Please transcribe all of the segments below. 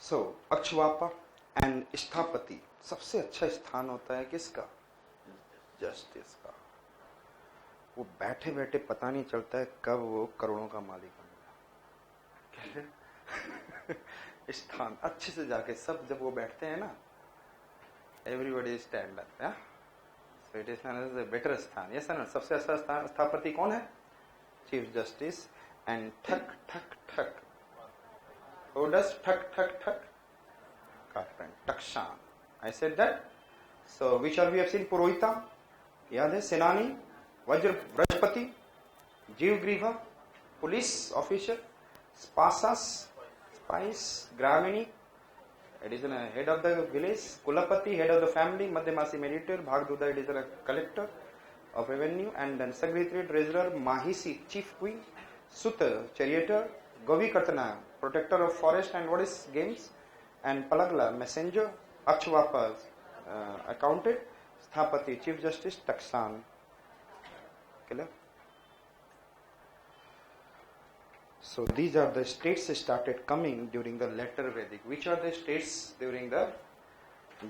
सो अक्षवापा and स्थापति, सबसे अच्छा स्थान होता है किसका? जस्टिस का। वो बैठे बैठे पता नहीं चलता है कब वो करोड़ों का मालिक बन गया। स्थान अच्छे से जाके सब जब वो बैठते हैं ना, everybody stand up, so it is better स्थान। यस ना, सबसे अच्छा स्थान स्थापति कौन है? Chief justice. एंड ठक ठक ठक, who does ठक ठक ठक? Carpenter, टकशान। I said that. So which are we have seen? पुरोहिता याद है, सेनानी, वज्र बृहस्पति, जीवग्रीवा, पुलिस ऑफिसर, स्पासास स्पाइस, ग्रामिणी, it is a head of the village, कुलपति head of the family, मध्यमासी mediator, भागदूता it is a collector of revenue, and then secretary treasurer, माहिसी chief queen, सुत charioteer, गविकर्तना protector of forest and what is games, and palagla messenger, अक्षवापा accountant, स्थापति chief justice, टकसान clear. So these are the states started coming during the later Vedic. Which are the states during the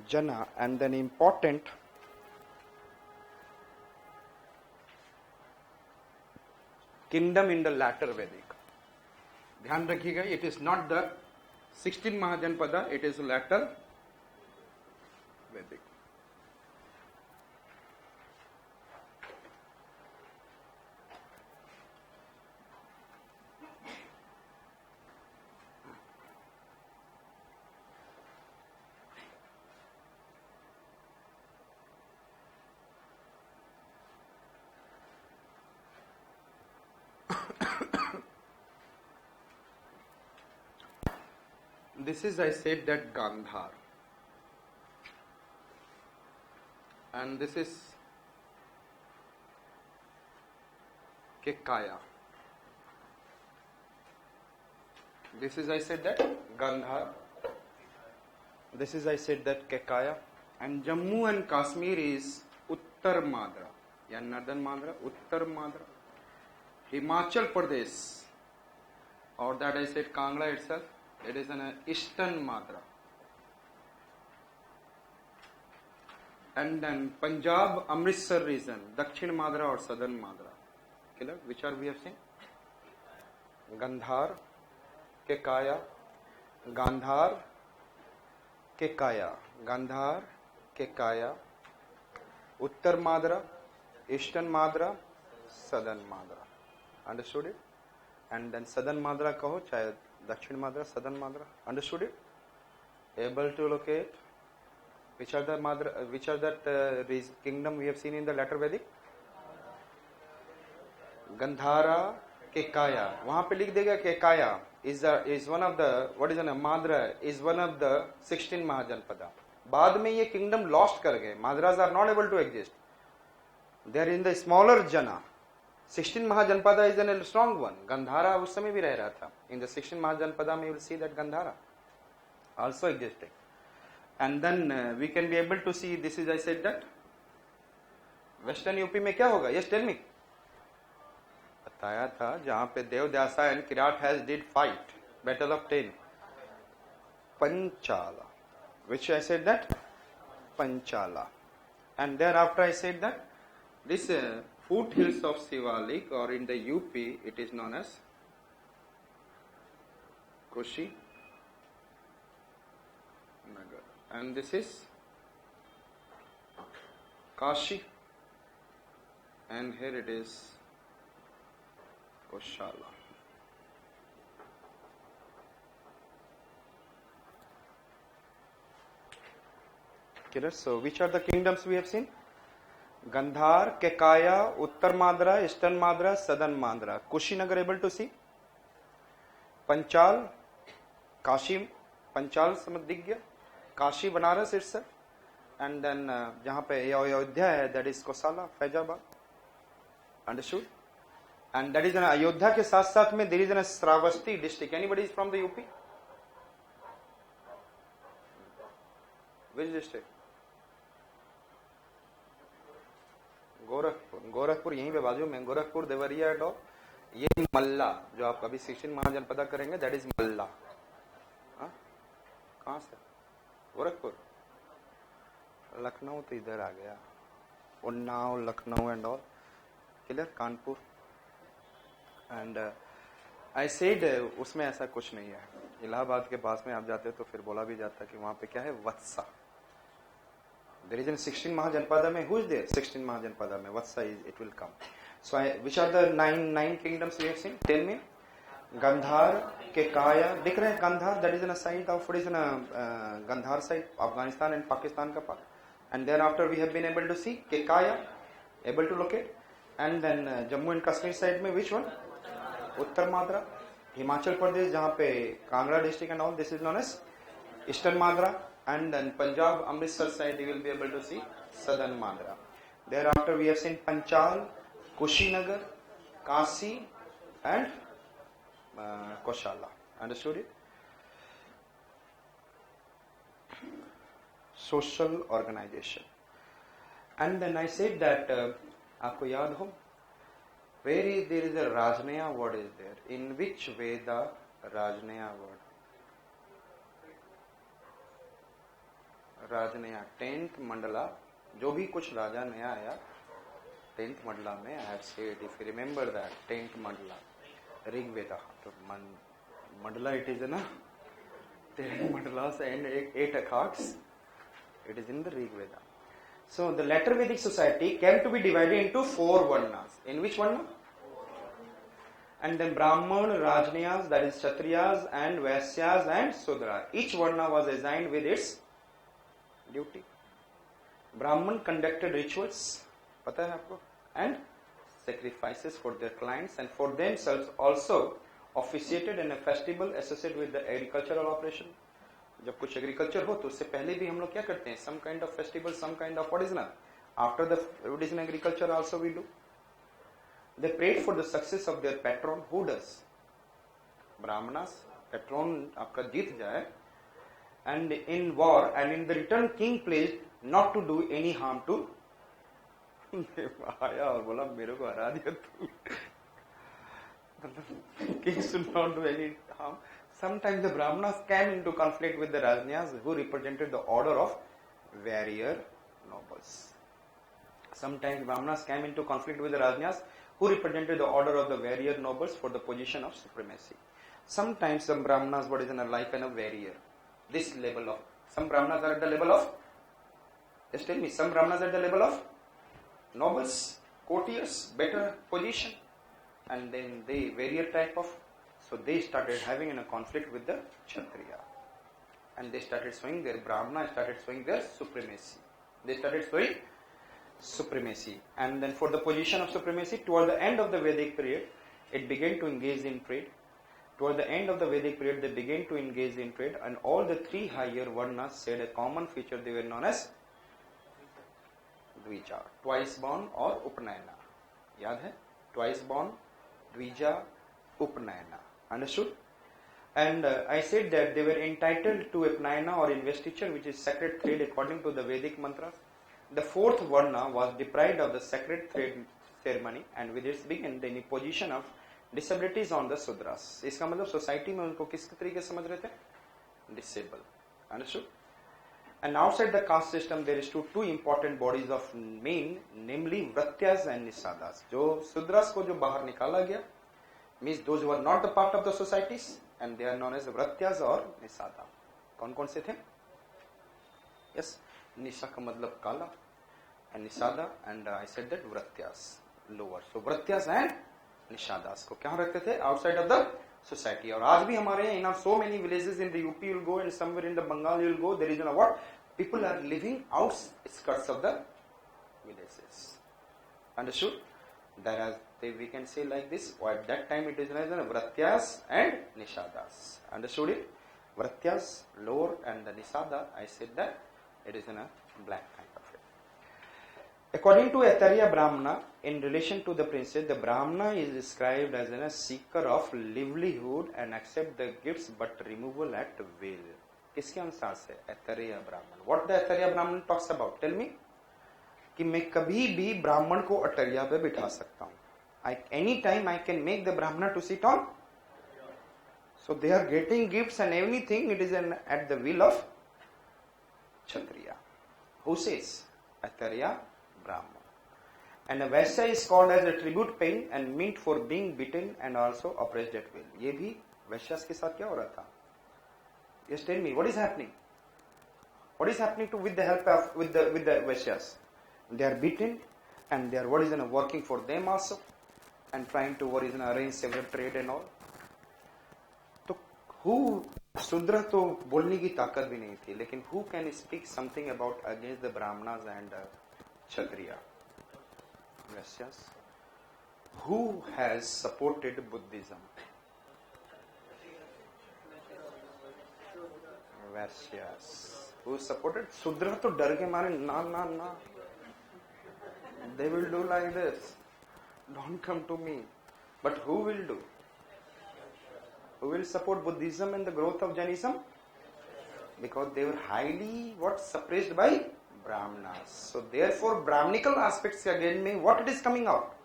Jana? And then important kingdom in the latter Vedic. ध्यान रखिएगा, it is not the 16 Mahajanpada, it is latter Vedic. This is, I said, that Gandhar, and this is Kekaya. This is, I said, that Gandhar. This is, I said, that Kekaya. And Jammu and Kashmir is Uttar Madra, या Northern Madra, Uttar Madra. Himachal Pradesh, or that I said Kangra itself, it is an Eastern Madra. And then Punjab, Amritsar region, Dakshin Madra or Southern Madra. Clear? Which are we have seen? Gandhar, Kekaya, Gandhar, Kekaya, Gandhar, Kekaya, Uttar Madra, Eastern Madra, Southern Madra. Understood it? And then Southern Madra kaho, chahe Dakshin Madra, Southern Madra. Understood it? Able to locate which are the Madra, which are that kingdom we have seen in the latter Vedic? Gandhara, Kekaya. वहाँ पे लिख देगा Kekaya is one of the, what is an Madra is one of the 16 Mahajanpada. बाद में ये kingdom lost कर गए. Madras are not able to exist. They are in the smaller Jana. 16 Mahajanpada is a strong one. Gandhara उस समय भी रह रहा था. In the 16 Mahajanpada में you will see that Gandhara also existed. And then we can be able to see, this is I said that Western UP में क्या होगा? Yes, tell me. बताया था जहाँ पे देवदासा and Kirat has did fight, Battle of 10. Panchala. Which I said that? Panchala. And thereafter I said that this foothills of Sivalik, or in the UP it is known as Kushi Nagar, and this is Kashi, and here it is Koshala. Clear? So which are the kingdoms we have seen? Gandhar, Kekaya, Uttar Madra, Eastern Madra, Southern Madra. Kushinagar able to see? Panchal, Kashi, Panchal समझ दिख गया? Kashi Banaras itself, and then जहाँ पे अयोध्या है, that is Kosala, Faizabad. Understood? And that is an Ayodhya के साथ साथ में there is an Shravasti district. Anybody is from the UP? Which district? Gorakhpur. Gorakhpur यहीं पे बाजू में, गोरखपुर, देवरिया एंड ऑल. ये मल्ला जो आप अभी 16 महाजनपदा करेंगे, दैट इज मल्ला. कहाँ से? गोरखपुर, लखनऊ तो इधर आ गया, Unnao, Lucknow and all clear, Kanpur and I said उसमें ऐसा कुछ नहीं है। इलाहाबाद के पास में आप जाते हो तो फिर बोला भी जाता है कि वहां पे क्या है, वत्सा। देयर इज इन 16 महाजनपद में, हु इज देयर 16 महाजनपद में, Vatsa is, it will come. So which are the nine kingdoms we have seen? Tell me. Gandhara, Kekaya, दिख रहे हैं Gandhara, that is in a side of, it is in a Gandhara side, Afghanistan and Pakistan का part. And thereafter we have been able to see Kekaya, able to locate, and then Jammu and Kashmir side में which one? उत्तर माद्रा। हिमाचल प्रदेश जहाँ पे Kangra district and all, this is known as eastern Madra, and then Punjab Amritsar side you will be able to see southern Madra. Thereafter we have seen Panchala, Kushinagar, Kashi and Kaushala. Understood it? Social organization. And then I said that आपको याद हो, where is there is a Rajneya word is there? In which Veda Rajneya word? Rajneya 10th Mandla, जो भी कुछ राजा नया आया 10th Mandla में, I have said if you remember that 10th Mandla Rigveda, तो मंडला it is ना 10 मंडलास and 8 akhaks. It is in the Rig Veda. So the later Vedic society came to be divided into 4 varnas. In which varna? And then Brahman, Rajniyas, that is Kshatriyas and Vaisyas and Sudras. Each varna was assigned with its duty. Brahman conducted rituals, पता है आपको, and sacrifices for their clients and for themselves, also officiated in a festival associated with the agricultural operation. जब कुछ agriculture हो तो उससे पहले भी हम लोग क्या करते हैं, some kind of festival, some kind of what is ना, after the what is in agriculture also we do. They prayed for the success of their patron, who does? Brahmanas, patron आपका जीत जाए, and in war and in the return king pledge not to do any harm to. आया और बोला मेरे को हरा दिया तू, king should not do any harm. Sometimes the Brahmanas came into conflict with the Rajniyas, who represented the order of warrior nobles. Sometimes Brahmanas came into conflict with the Rajniyas, who represented the order of the warrior nobles for the position of supremacy. Sometimes some Brahmanas, what is in a life and a warrior. This level of, some Brahmanas are at the level of, just tell me, some Brahmanas at the level of nobles, courtiers, better position, and then the warrior type of. So they started having a conflict with the Kshatriya, and they started showing their Brahmana started showing their supremacy. They started showing supremacy, and then for the position of supremacy, toward the end of the Vedic period, it began to engage in trade. Toward the end of the Vedic period, they began to engage in trade, and all the 3 higher varnas shared a common feature. They were known as Dvija, twice born or Upanayana. याद है? Twice born, Dvija, Upanayana. Understood? And I said that they were entitled to Upnayana or investiture, which is sacred thread according to the Vedic mantras. The 4th varna was deprived of the sacred thread ceremony, and with its began the imposition of disabilities on the Sudras. इसका मतलब society में उनको किस तरीके से समझ रहे थे? Disable. Understood? And outside the caste system, there is two important bodies of main, namely Vratyas and Nisadas. जो Sudras को जो बाहर निकाला गया, means those who are not the part of the societies, and they are known as Vratyas or Nisada. कौन कौन से थे? Yes, Nisa का मतलब काला, and Nisada, and I said that Vratyas lower. So Vratyas and Nisadas को क्या रखते थे? Outside of the society. और आज भी हमारे in so many villages in the UP you will go, and somewhere in the Bengal you will go, there is a what? People are living outskirts of the villages. Understood? There are, we can say like this, at that time it is known as Vratyas and Nishadas. Understood it? Vratyas lower and the Nisada, I said that it is in a black kind of it. According to Atarya Brahmana, in relation to the princess, the Brahmana is described as a seeker of livelihood and accept the gifts but removal at will. किसके अनुसार से? Atarya Brahmana. What the Atarya Brahmana talks about? Tell me. कि मैं कभी भी ब्राह्मण को अटरिया पे बिठा सकता हूं. Any time I can make the Brahmin to sit on So they are getting gifts and everything. It is at the will of Kshatriya. Who says? Atarya Brahma. And a Vaishya is called as a tribute paying and meant for being beaten and also oppressed at will. ये भी वैश्यास के साथ क्या हो रहा था? Yes, tell me, what is happening? What is happening to with the help of with the Vaishyas? They are beaten and they are working for them also and trying to arrange several trade and all. तो who शूद्र तो बोलने की ताकत भी नहीं थी, लेकिन who can speak something about against the Brahmanas and Kshatriya? Vaisyas. Who has supported Buddhism? Vaisyas. Who supported? Shudra to डर के मारे ना. They will do like this. Don't come to me. But who will do? Who will support Buddhism and the growth of Jainism? Because they were highly suppressed by Brahmanas. So therefore Brahmanical aspects again में what it is coming out?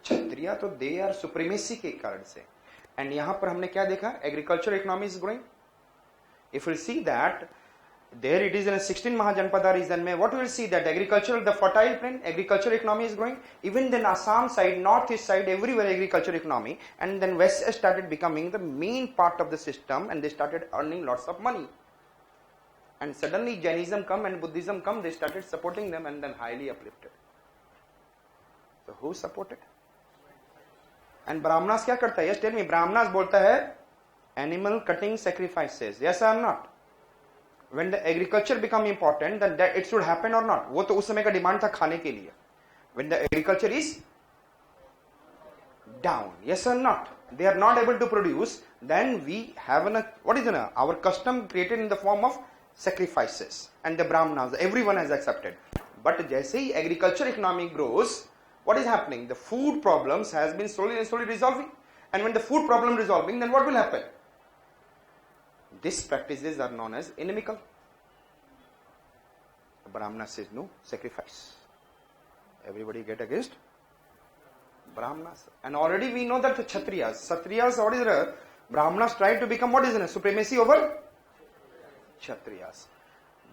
Kshatriya तो they are supremacy के कारण से. And यहाँ पर हमने क्या देखा? Agriculture economy is growing. If we see that there it is in a 16 Mahajanpada region mein, what we will see that agricultural, the fertile plain, agriculture economy is growing. Even then Assam side, northeast side, everywhere agriculture economy, and then West started becoming the main part of the system and they started earning lots of money. And suddenly Jainism come and Buddhism come, they started supporting them and then highly uplifted. So who supported? And Brahmanas क्या करता है? Yes, tell me, Brahmanas बोलता है animal cutting sacrifices. Yes or not? When the agriculture become important, then that it should happen or not? वो तो उस समय का डिमांड था खाने के लिए. When the agriculture is down, yes or not? They are not able to produce. Then we have our custom created in the form of sacrifices, and the Brahmanas, everyone has accepted. But जैसे ही agriculture economy grows, what is happening? The food problems has been slowly resolving. And when the food problem resolving, then what will happen? These practices are known as inimical. The Brahmana says no, sacrifice. Everybody get against Brahmanas. And already we know that the Kshatriyas, what is the Brahmanas try to become what is it? Supremacy over Kshatriyas.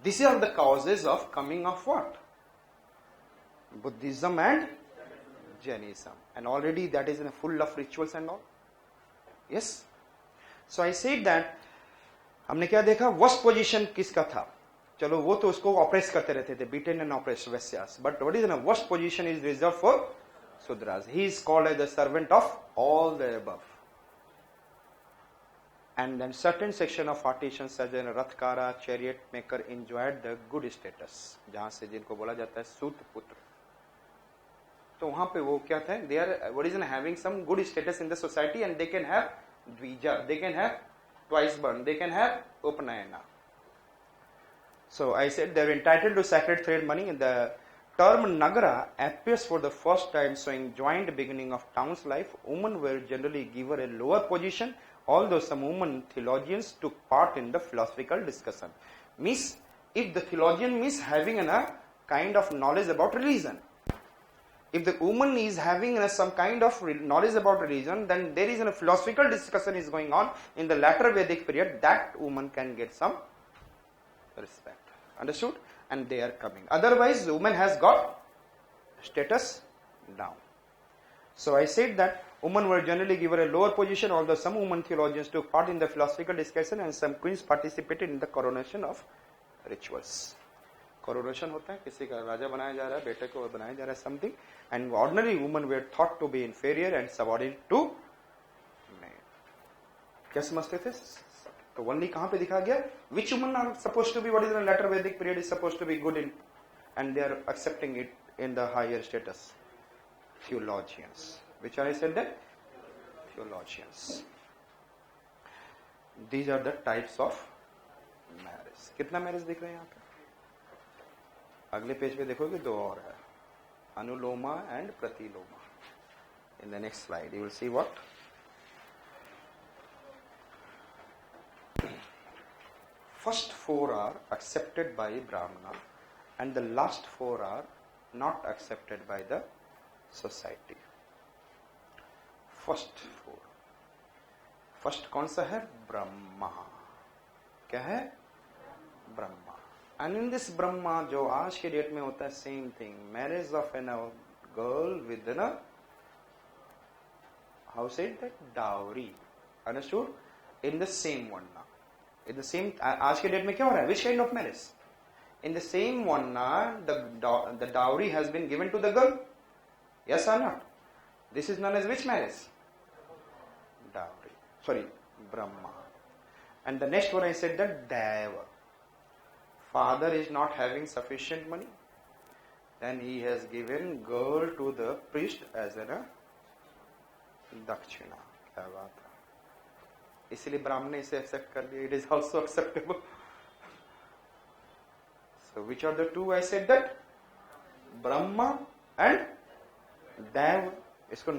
These are the causes of coming of what? Buddhism and Jainism. And already that is full of rituals and all. Yes. So I said that हमने क्या देखा? Worst position किसका था? चलो वो तो उसको oppress करते रहते थे, beaten and oppressed Vaisyas. But what is the worst position is reserved for Sudras. He is called as the servant of all the above. And then certain section of artisans such as Rathkara, chariot maker enjoyed the good status. जहाँ से जिनको बोला जाता है सूत पुत्र. तो वहाँ पे वो क्या था? They are having some good status in the society and they can have dvija, they can have twice born, they can have upanayana. So I said they are entitled to sacred thread money. And the term Nagara appears for the first time showing joint beginning of town's life. Women were generally given a lower position, although some women theologians took part in the philosophical discussion. Means if the theologian means having a kind of knowledge about religion. If the woman is having some kind of knowledge about religion, then there is a philosophical discussion is going on in the latter Vedic period, that woman can get some respect. Understood? And they are coming. Otherwise, the woman has got status down. So I said that women were generally given a lower position, although some women theologians took part in the philosophical discussion and some queens participated in the coronation of rituals. Coronation होता है, किसी का राजा बनाया जा रहा है, बेटे को बनाया जा रहा है, something, and ordinary women were thought to be inferior and subordinate to men. क्या समझते थे? तो only कहाँ पे दिखा गया? Which women are supposed to be, what is in the latter Vedic period is supposed to be good in, and they are accepting it in the higher status? Theologians. Which I said that? Theologians. These are the types of marriage. कितना marriage दिख रहे हैं यहाँ पे? अगले page पे देखोगे दो और है, अनुलोमा and प्रतिलोमा. In the next slide you will see what? First four are accepted by Brahmana and the last four are not accepted by the society. First four. First कौन सा है? ब्रह्मा। क्या है? Brahma. And in this Brahma जो आज के date में होता है same thing, marriage of an girl with an how said that dowry, understood, in the same one ना, इन द सेम, आज के डेट में क्या हो रहा है? Which kind of marriage? In the same one, the dowry has been given to the girl. Yes or not? This is known as which marriage? Dowry. Sorry, Brahma. And the next one I said that Deva. Father is not having sufficient money. Then he has given girl to the priest as a dakshina. क्या बात है? इसलिए ब्राह्मण ने इसे accept कर लिया. It is also acceptable. So which are the two I said that? Brahma and Dev. इसको